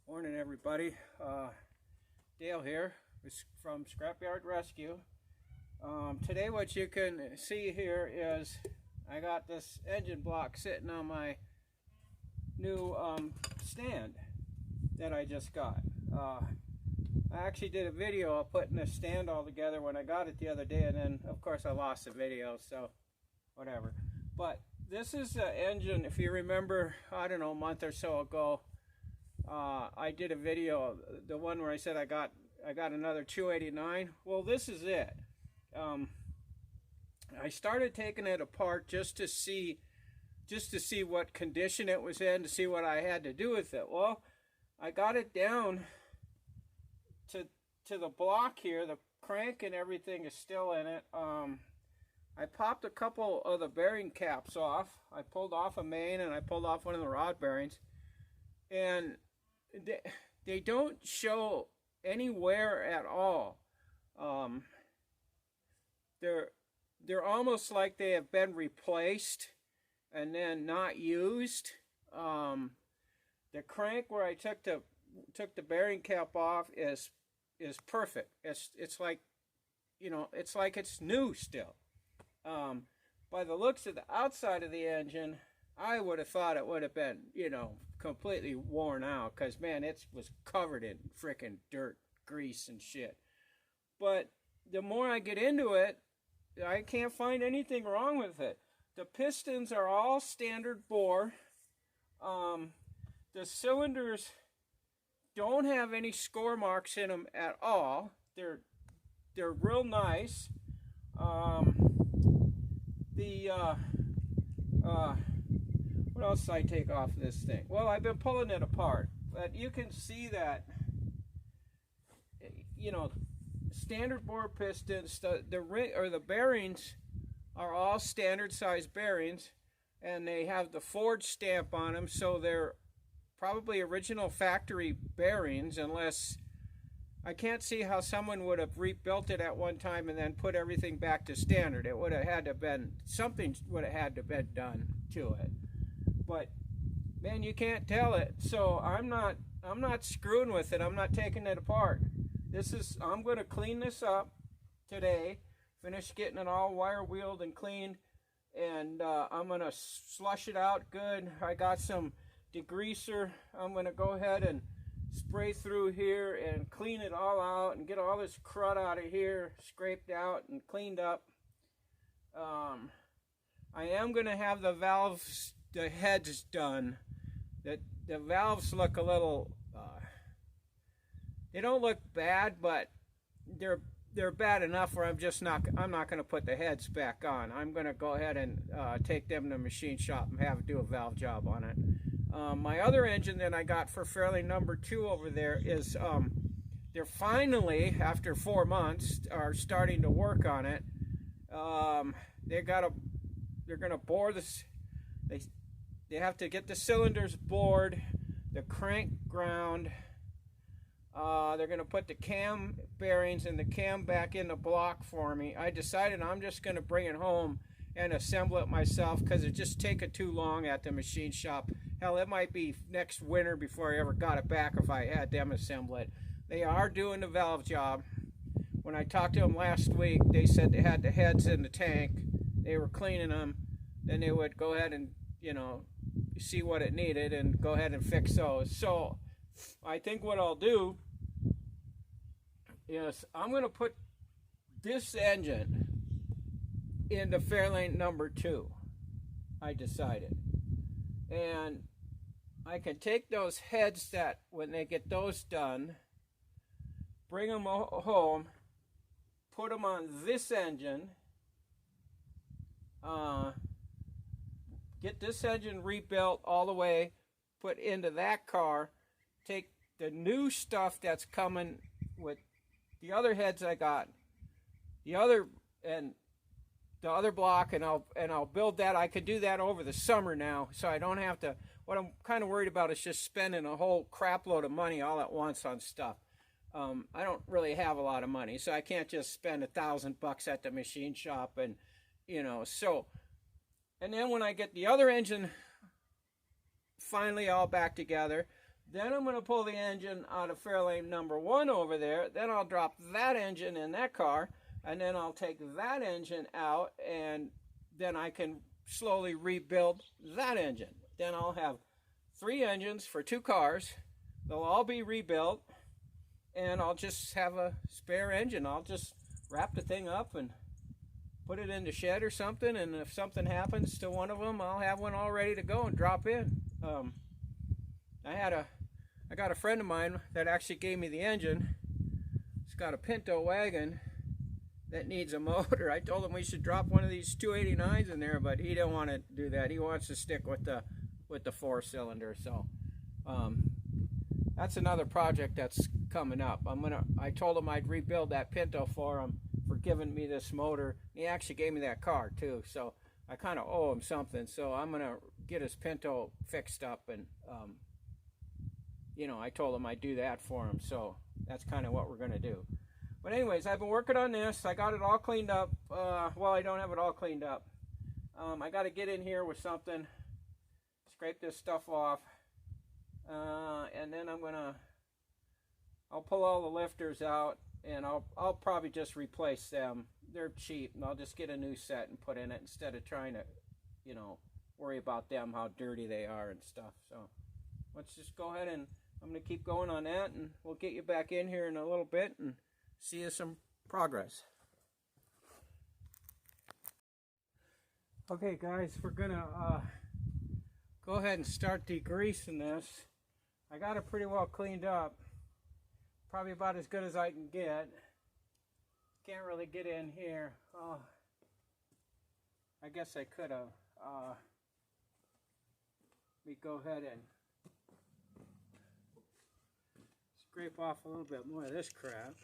Morning, everybody. Dale here from Scrapyard Rescue. Today what you can see here is I got this engine block sitting on my new stand that I just got. I actually did a video of putting the stand all together when I got it the other day, and then of course I lost the video, so whatever. But this is the engine. If you remember, I don't know, a month or so ago, I did a video, the one where I said I got another 289. Well, this is it. I started taking it apart just to see what condition it was in, to see what I had to do with it. Well, I got it down to the block here. The crank and everything is still in it. I popped a couple of the bearing caps off. I pulled off a main and I pulled off one of the rod bearings, and they don't show any wear at all. They're almost like they have been replaced and then not used. The crank where I took the bearing cap off is perfect. It's like, you know, it's like it's new still. By the looks of the outside of the engine, I would have thought it would have been, you know, completely worn out, because man, it was covered in freaking dirt, grease and shit. But the more I get into it, I can't find anything wrong with it. The pistons are all standard bore. The cylinders don't have any score marks in them at all. They're real nice. What else did I take off this thing? Well, I've been pulling it apart, but you can see that, you know, standard bore pistons, the ring or the bearings are all standard size bearings, and they have the Ford stamp on them, so they're probably original factory bearings, unless I can't see how someone would have rebuilt it at one time and then put everything back to standard. It would have had to have been, something would have had to have been done to it. But man, you can't tell it. So I'm not screwing with it. I'm not taking it apart. I'm going to clean this up today, finish getting it all wire wheeled and cleaned, and I'm going to slush it out good. I got some degreaser. I'm going to go ahead and spray through here and clean it all out and get all this crud out of here, scraped out and cleaned up. I am going to have the valves, the heads done. The valves look a little, they don't look bad, but they're bad enough where I'm not going to put the heads back on. I'm going to go ahead and take them to the machine shop and have it do a valve job on it. My other engine that I got for Fairlane number 2 over there is, they're finally, after 4 months, are starting to work on it. They're going to bore this. They have to get the cylinders bored, the crank ground. They're going to put the cam bearings and the cam back in the block for me. I decided I'm just going to bring it home and assemble it myself, because it just take it too long at the machine shop. Hell, it might be next winter before I ever got it back if I had them assemble it. They are doing the valve job. When I talked to them last week, they said they had the heads in the tank. They were cleaning them. Then they would go ahead and, you know, see what it needed and go ahead and fix those. So I think what I'll do is I'm going to put this engine into Fairlane number 2, I decided. And I can take those heads that, when they get those done, bring them home, put them on this engine, get this engine rebuilt all the way, put into that car, take the new stuff that's coming with the other heads I got, the other block, and I'll build that. I could do that over the summer now, so I don't have to. What I'm kind of worried about is just spending a whole crap load of money all at once on stuff. I don't really have a lot of money, so I can't just spend $1,000 at the machine shop, and you know. So, and then when I get the other engine finally all back together, Then I'm going to pull the engine out of Fairlane number 1 over there. Then I'll drop that engine in that car, and then I'll take that engine out, and then I can slowly rebuild that engine. Then I'll have 3 engines for 2 cars. They'll all be rebuilt, and I'll just have a spare engine. I'll just wrap the thing up and put it in the shed or something, and if something happens to one of them, I'll have one all ready to go and drop in. I got a friend of mine that actually gave me the engine. He's got a Pinto wagon that needs a motor. I told him we should drop one of these 289s in there, but he didn't want to do that. He wants to stick with the 4-cylinder. So that's another project that's coming up. I told him I'd rebuild that Pinto for him for giving me this motor. He actually gave me that car too, so I kind of owe him something. So I'm gonna get his Pinto fixed up, and you know, I told him I'd do that for him. So that's kind of what we're gonna do. But anyways, I've been working on this. I got it all cleaned up. Well, I don't have it all cleaned up. I got to get in here with something, scrape this stuff off, and then I'll pull all the lifters out, and I'll probably just replace them. They're cheap, and I'll just get a new set and put in it instead of trying to, you know, worry about them, how dirty they are and stuff. So let's just go ahead, and I'm going to keep going on that, and we'll get you back in here in a little bit and see you some progress. Okay guys, we're gonna go ahead and start degreasing this. I got it pretty well cleaned up, probably about as good as I can get. Can't really get in here. I guess I could have. Let me go ahead and scrape off a little bit more of this crap.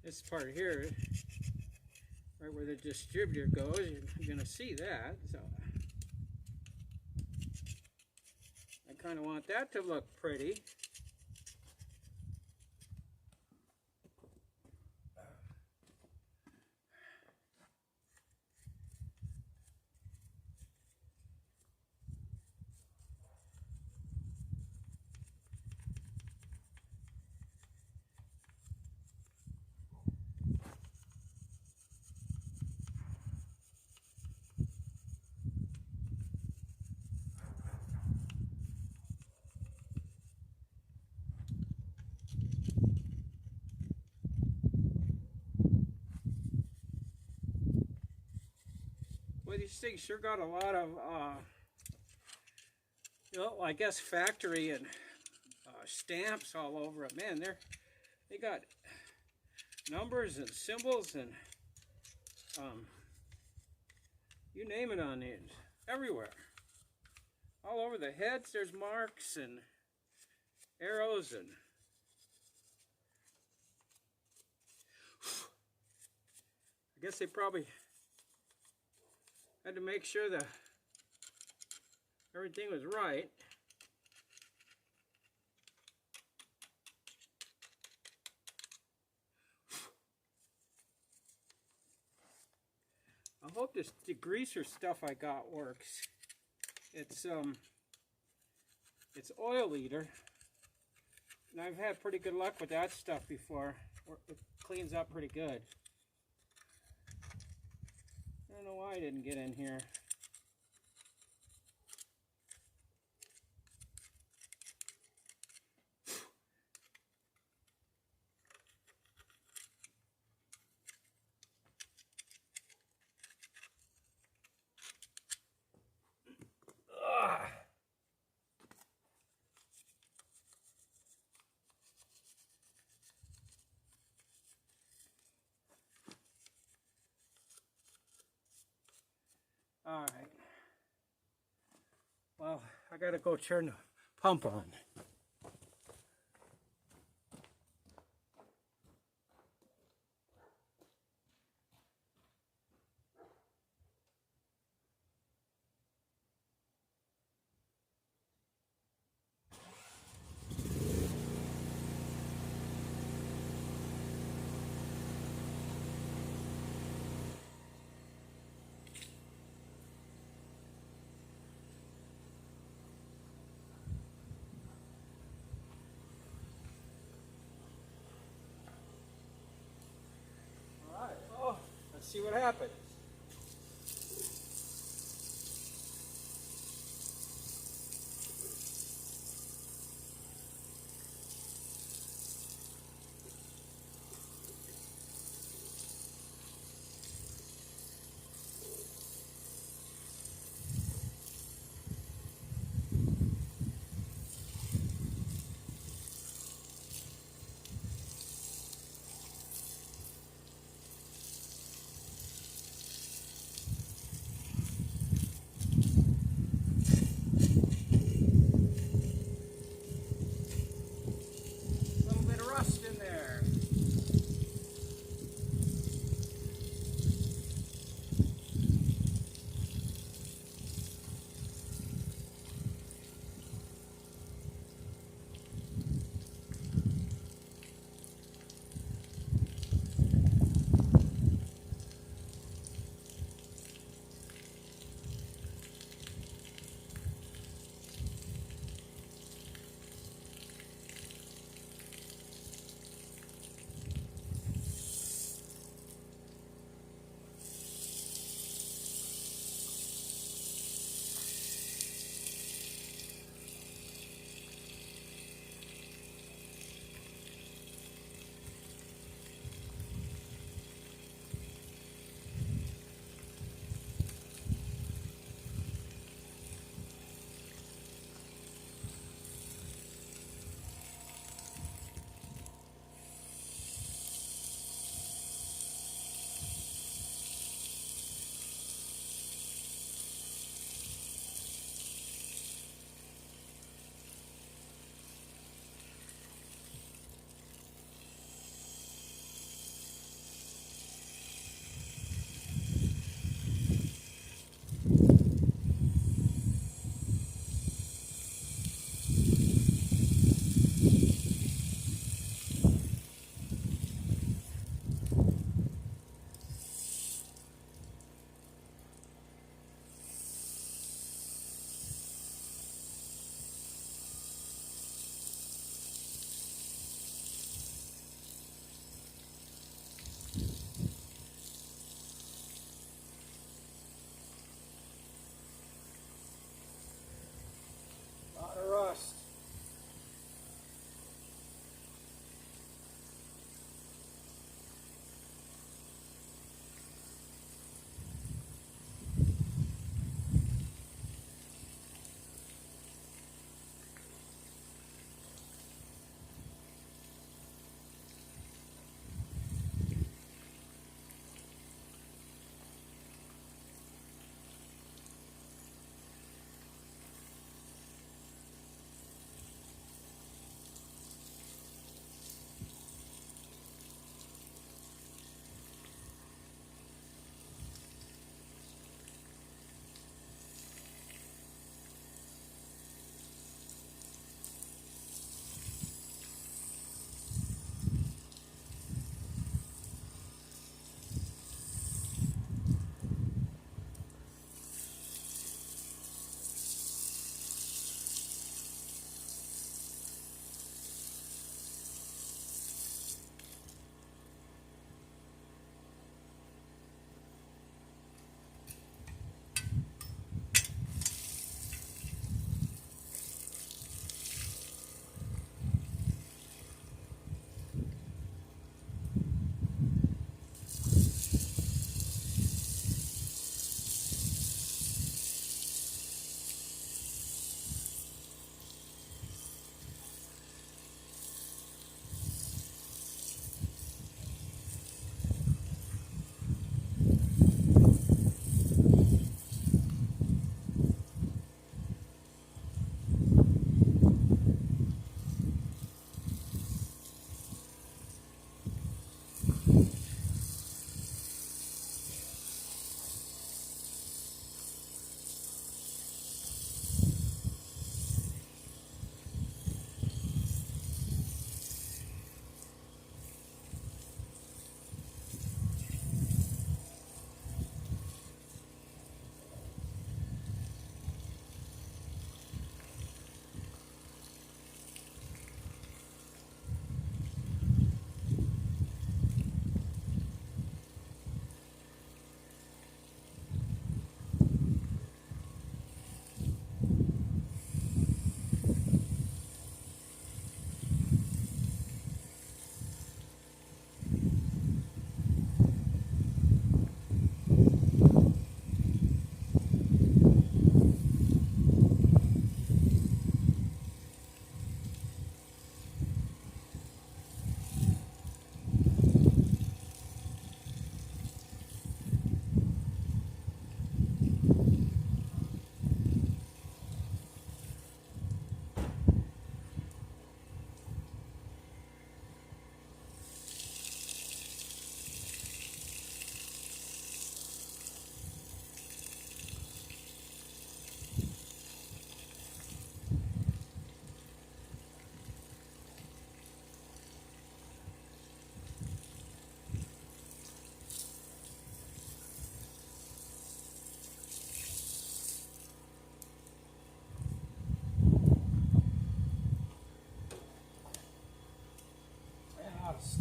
This part here, right where the distributor goes, you're going to see that. So I kind of want that to look pretty. Well, these things sure got a lot of, you know, I guess factory and stamps all over it. Man, they got numbers and symbols and you name it on these, everywhere. All over the heads, there's marks and arrows, and I guess they probably had to make sure that everything was right. I hope this degreaser stuff I got works. It's oil eater, and I've had pretty good luck with that stuff before. It cleans up pretty good. I don't know why I didn't get in here. All right. Well, I gotta go turn the pump on. see what happens.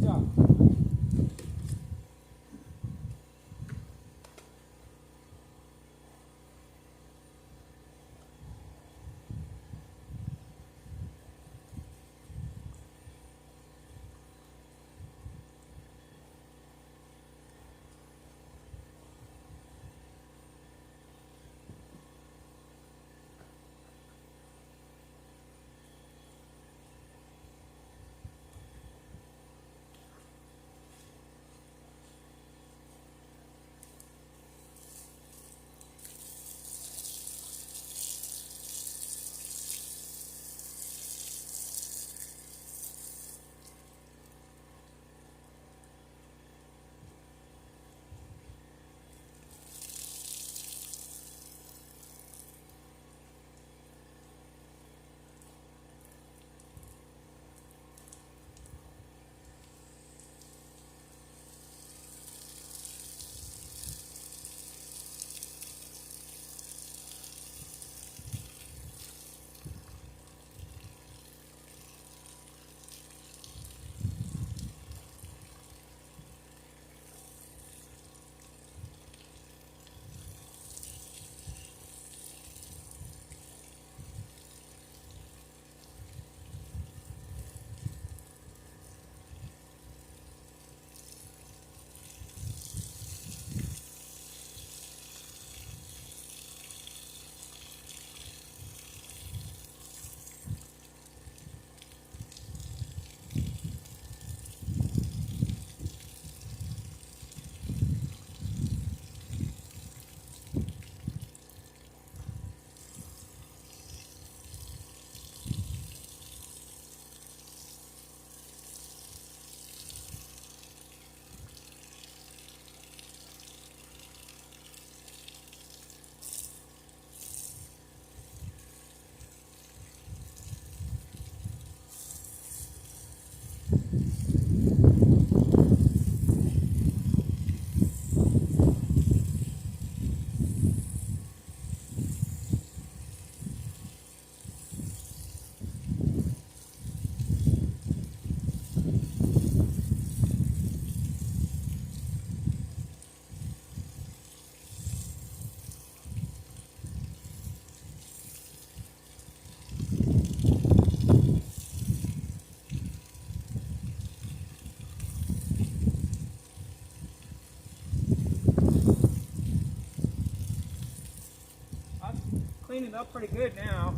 stuff. Cleaning up pretty good now.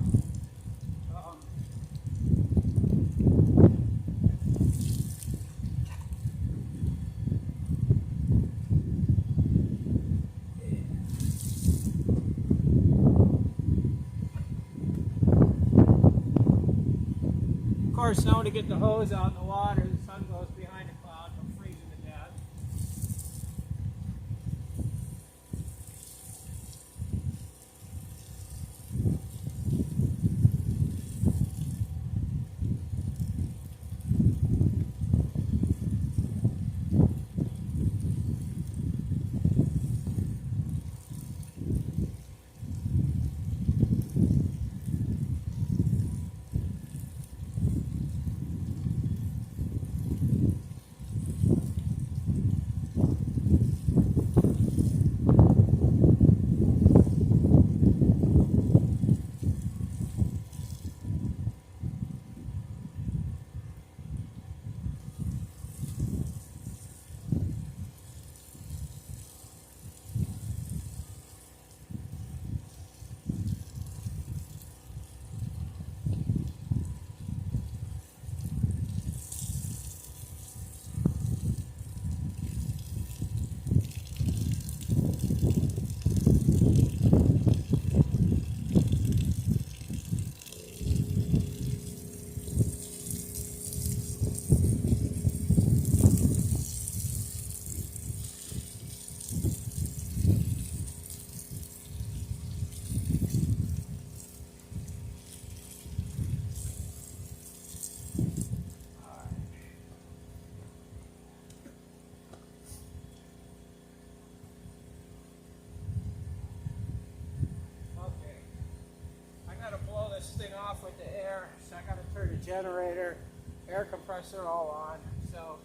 Of course, now to get the hose out in the water, the sun goes behind a cloud, I'm freezing to death. This thing off with the air, so I got to turn the generator, air compressor all on. So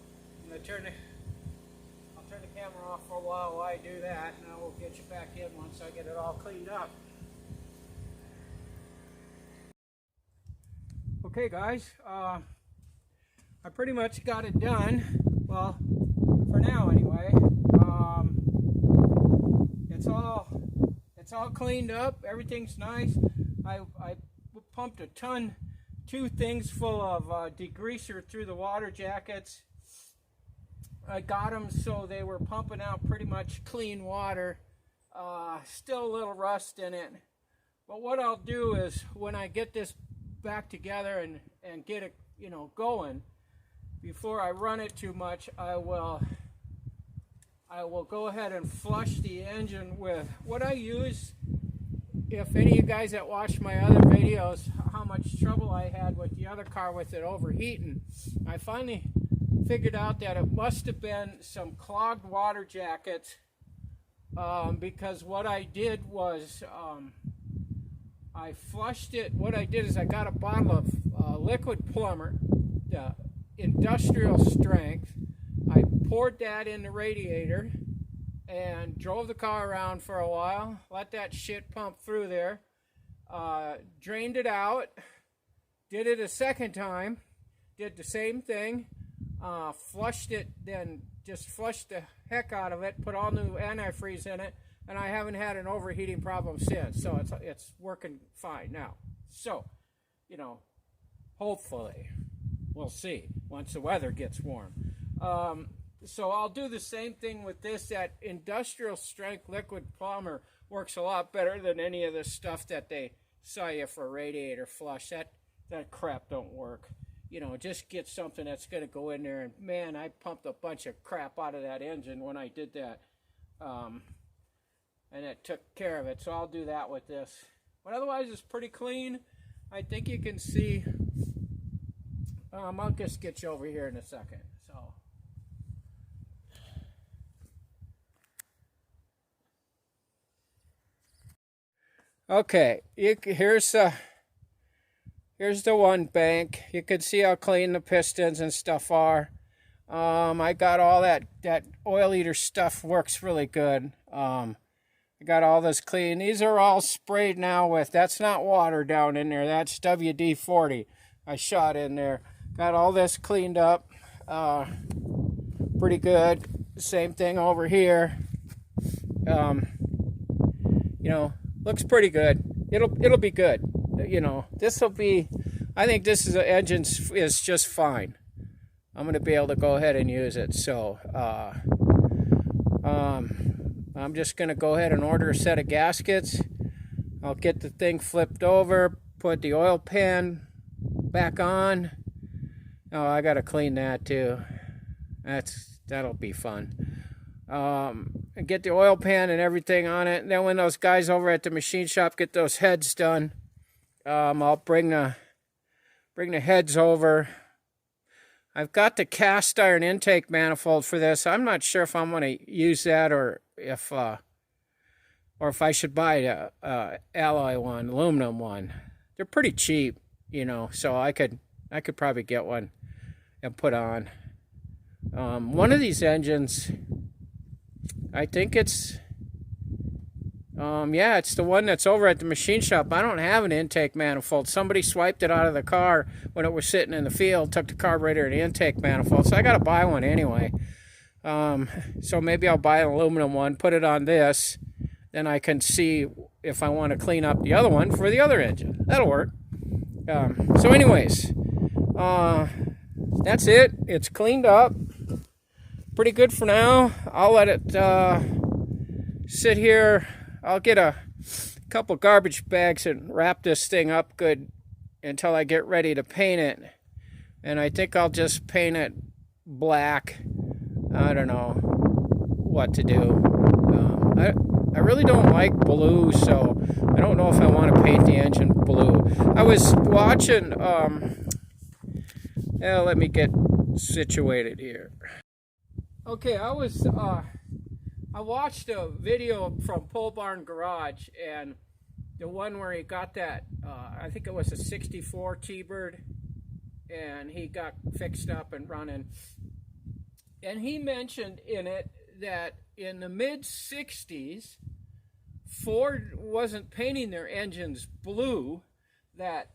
I'll turn the camera off for a while I do that, and I will get you back in once I get it all cleaned up. Okay guys, I pretty much got it done. Well, for now anyway. It's all cleaned up. Everything's nice. I pumped a ton, 2 things full of degreaser through the water jackets. I got them so they were pumping out pretty much clean water. Still a little rust in it. But what I'll do is when I get this back together and get it, you know, going, before I run it too much, I will go ahead and flush the engine with what I use. If any of you guys that watched my other videos, how much trouble I had with the other car with it overheating, I finally figured out that it must have been some clogged water jackets, because what I did was I flushed it. What I did is I got a bottle of liquid plumber, the industrial strength. I poured that in the radiator and drove the car around for a while, let that shit pump through there, drained it out, did it a second time, did the same thing, flushed it, then just flushed the heck out of it, put all new antifreeze in it, and I haven't had an overheating problem since. So it's working fine now. So, you know, hopefully, we'll see once the weather gets warm. So I'll do the same thing with this. That industrial strength liquid plumber works a lot better than any of the stuff that they sell you for radiator flush. That crap don't work. You know, just get something that's going to go in there. And man, I pumped a bunch of crap out of that engine when I did that. And it took care of it. So I'll do that with this. But otherwise, it's pretty clean. I think you can see. I'll just get you over here in a second. So. Okay, here's the one bank. You can see how clean the pistons and stuff are. I got all that oil eater stuff works really good. I got all this clean. These are all sprayed now with, that's not water down in there. That's WD-40 I shot in there. Got all this cleaned up. Pretty good. Same thing over here. You know, looks pretty good. It'll be good. You know, this will be, I think this is engine is just fine. I'm going to be able to go ahead and use it. So, I'm just going to go ahead and order a set of gaskets. I'll get the thing flipped over, put the oil pan back on. Oh, I got to clean that too. That'll be fun. And get the oil pan and everything on it. And then when those guys over at the machine shop get those heads done, I'll bring the heads over. I've got the cast iron intake manifold for this. I'm not sure if I'm going to use that or if I should buy a alloy one, aluminum one. They're pretty cheap, you know, so I could probably get one and put on. One of these engines, I think it's it's the one that's over at the machine shop. I don't have an intake manifold. Somebody swiped it out of the car when it was sitting in the field, took the carburetor and the intake manifold. So I got to buy one anyway. So maybe I'll buy an aluminum one, put it on this. Then I can see if I want to clean up the other one for the other engine. That'll work. So anyways, that's it. It's cleaned up. Pretty good for now. I'll let it sit here. I'll get a couple garbage bags and wrap this thing up good until I get ready to paint it. And I think I'll just paint it black. I don't know what to do. I really don't like blue, so I don't know if I want to paint the engine blue. I was watching, let me get situated here. Okay, I watched a video from Pole Barn Garage, and the one where he got that, I think it was a 64 T-Bird, and he got fixed up and running. And he mentioned in it that in the mid-60s, Ford wasn't painting their engines blue, that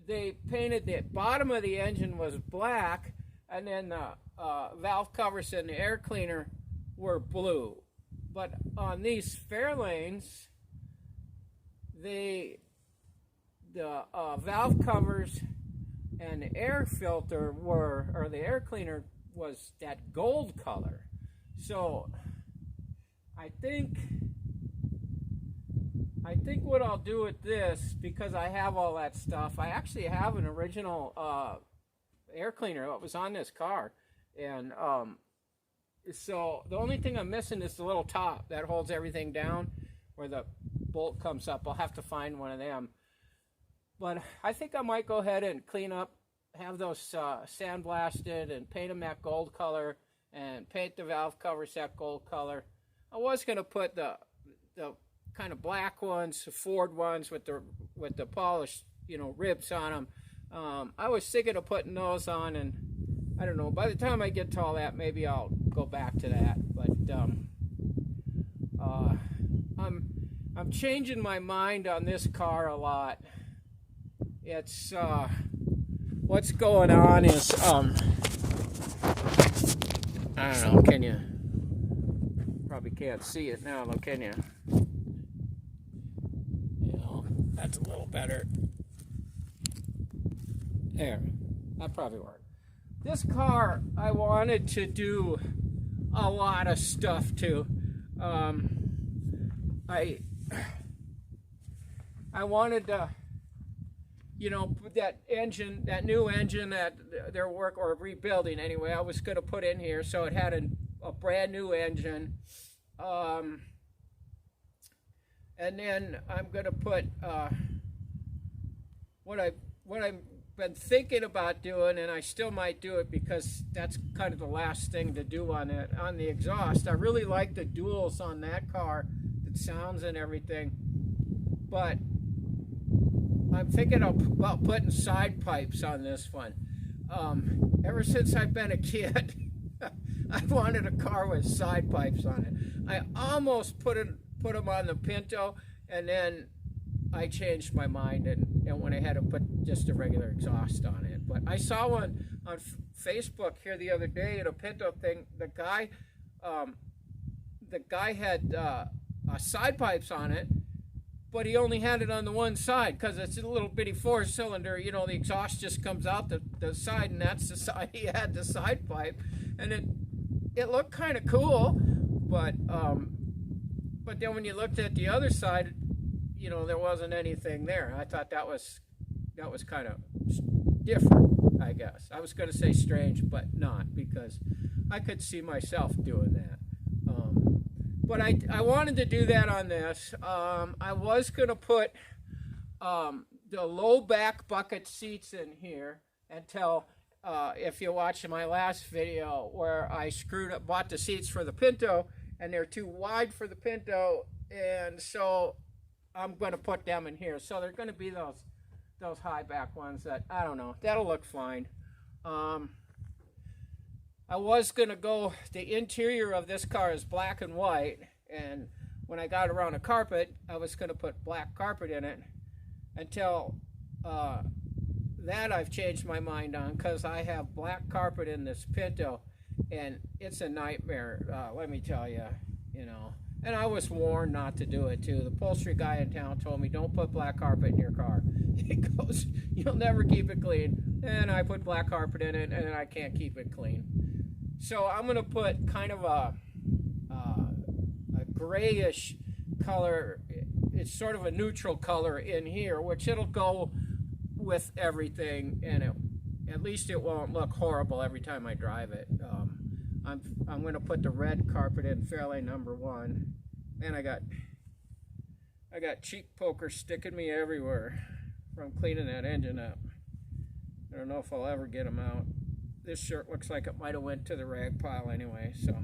they painted the bottom of the engine was black, and then the valve covers and the air cleaner were blue. But on these Fairlanes, the valve covers and the air filter were, or the air cleaner was that gold color. So I think what I'll do with this, because I have all that stuff, I actually have an original air cleaner that was on this car, and so the only thing I'm missing is the little top that holds everything down where the bolt comes up. I'll have to find one of them. But I think I might go ahead and clean up, have those sandblasted and paint them that gold color, and paint the valve covers that gold color. I was going to put the kind of black ones, the Ford ones with the polished, ribs on them. I was thinking of putting those on, and I don't know, by the time I get to all that, maybe I'll go back to that. But I'm changing my mind on this car a lot. It's what's going on is I don't know, can you probably can't see it now though, can you? That's a little better. There, that probably worked. This car I wanted to do a lot of stuff to. I wanted to, that engine, that new engine that they're or rebuilding anyway, I was going to put in here, so it had a brand new engine. And then I'm going to put what I've been thinking about doing, and I still might do it because that's kind of the last thing to do on it, on the exhaust. I really like the duals on that car, the sounds and everything, but I'm thinking about putting side pipes on this one. Ever since I've been a kid, I wanted a car with side pipes on it. I almost put them on the Pinto, and then I changed my mind and went ahead and put just a regular exhaust on it. But I saw one on Facebook here the other day at a Pinto thing. The guy had side pipes on it, but he only had it on the one side because it's a little bitty four-cylinder. The exhaust just comes out the side, and that's the side he had the side pipe, and it looked kind of cool, but then when you looked at the other side, there wasn't anything there. I thought that was kind of different, I guess. I was going to say strange, but not, because I could see myself doing that. But I wanted to do that on this. I was going to put the low back bucket seats in here until, if you watch my last video where I bought the seats for the Pinto, and they're too wide for the Pinto, and so I'm going to put them in here. So they're going to be those high back ones that, I don't know, that'll look fine. I was going to go, the interior of this car is black and white, and when I got around a carpet, I was going to put black carpet in it, until that I've changed my mind on, because I have black carpet in this Pinto, and it's a nightmare, let me tell you, And I was warned not to do it, too. The upholstery guy in town told me, don't put black carpet in your car. He goes, you'll never keep it clean. And I put black carpet in it, and I can't keep it clean. So I'm going to put kind of a grayish color. It's sort of a neutral color in here, which it'll go with everything, and at least it won't look horrible every time I drive it. I'm going to put the red carpet in Fairlane number 1. Man, I got cheek pokers sticking me everywhere from cleaning that engine up. I don't know if I'll ever get them out. This shirt looks like it might have went to the rag pile anyway, so.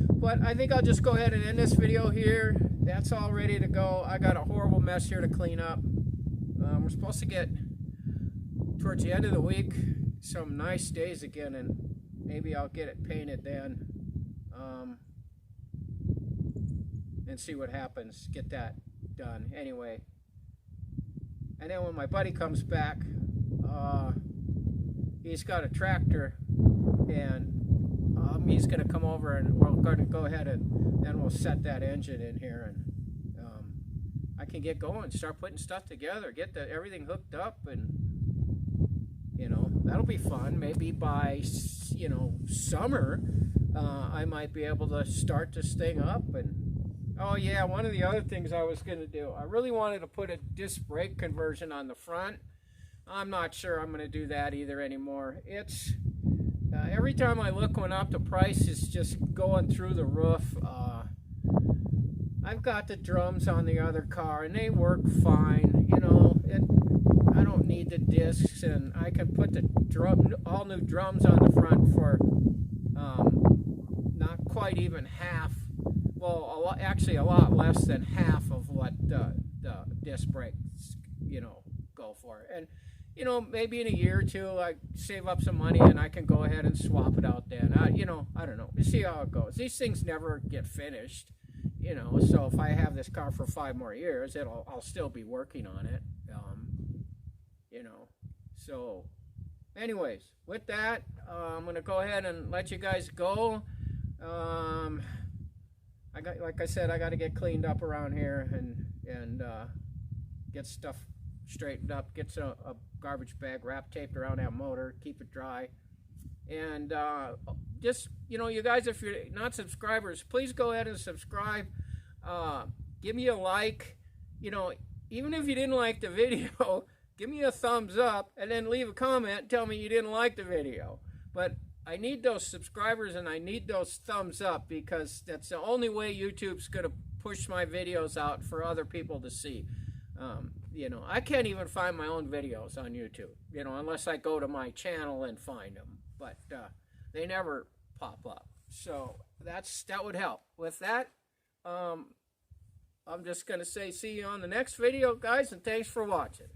But I think I'll just go ahead and end this video here. That's all ready to go. I got a horrible mess here to clean up. We're supposed to get, towards the end of the week, some nice days again in maybe I'll get it painted then, and see what happens. Get that done anyway. And then when my buddy comes back, he's got a tractor, and he's going to come over, and we're going to go ahead and then we'll set that engine in here, and I can get going, start putting stuff together, get everything hooked up, and that'll be fun. Maybe by summer, I might be able to start this thing up. And oh yeah, one of the other things I was going to do, I really wanted to put a disc brake conversion on the front. I'm not sure I'm going to do that either anymore. It's every time I look one up, the price is just going through the roof. I've got the drums on the other car, and they work fine. I don't need the discs, and I can put the all new drums on the front for not quite even half. Well, actually a lot less than half of what the disc brakes, go for. And maybe in a year or two, I save up some money and I can go ahead and swap it out then. I don't know. We'll see how it goes. These things never get finished, so if I have this car for 5 more years, I'll still be working on it, So anyways, with that, I'm going to go ahead and let you guys go. Like I said, I got to get cleaned up around here and get stuff straightened up, get a garbage bag wrap taped around that motor, keep it dry. And just, you guys, if you're not subscribers, please go ahead and subscribe. Give me a like. Even if you didn't like the video, give me a thumbs up, and then leave a comment and tell me you didn't like the video. But I need those subscribers and I need those thumbs up, because that's the only way YouTube's going to push my videos out for other people to see. I can't even find my own videos on YouTube, unless I go to my channel and find them. But they never pop up. So that would help. With that, I'm just going to say see you on the next video, guys, and thanks for watching.